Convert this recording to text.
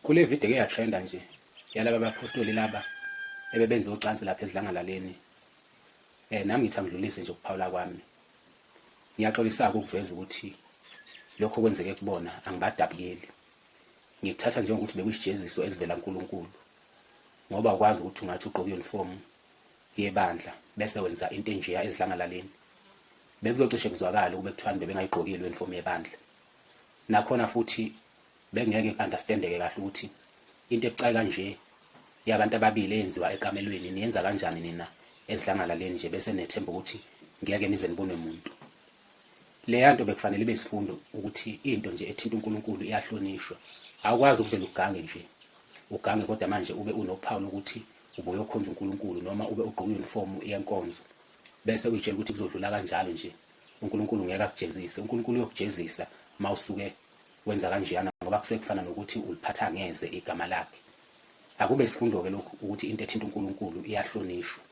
Kule video ke yatrenda nje yalaba abapostoli laba ebebenza ucansi lapha ezidlangalaleni. Nami ngithi angidlulise nje ukuphawula kwami. Ngiyaxolisa ukuveza ukuthi lokho kwenzeke kubona angibadabukeli. Ngikuthatha njengokuthi bekuyisijeziso esivela kuNkulunkulu. Ngoba ukwazi ukuthi ungathi ugqoka uniform yebandla bese wenza into enjeya ezidlangalaleni. Bekuzocishe kuzwakala ube kuthiwa bebengayigqokile uniform yebandla. Nakhona futhi bengeke understandeke kahle ukuthi into ebucayi kanje yabantu ababili eyenziwa ekamelweni niyenza kanjani nina ezidlangalaleni nje bese nethemba ukuthi ngeke nize nibone umuntu. Le yanto bekufanele ibe isifundo ukuthi into nje ethinta uNkulunkulu iyahlonishwa. Awukwazi ukuvela ugange nje. Ugange kodwa manje ube unophawu ukuthi ubuyokhonza uNkulunkulu noma ube ugqoka uniform yenkonzo. Bese uyitshela ukuthi kuzodlula kanjalo nje. uNkulunkulu ngeke akujezise. uNkulunkulu uyokujezisa mawusuke wenza kanjeyana ngoba kusuke kufana nokuthi uliphatha ngeze igama lakhe. Akube isifundo ke lokho ukuthi into ethinta uNkulunkulu iyahlonishwa.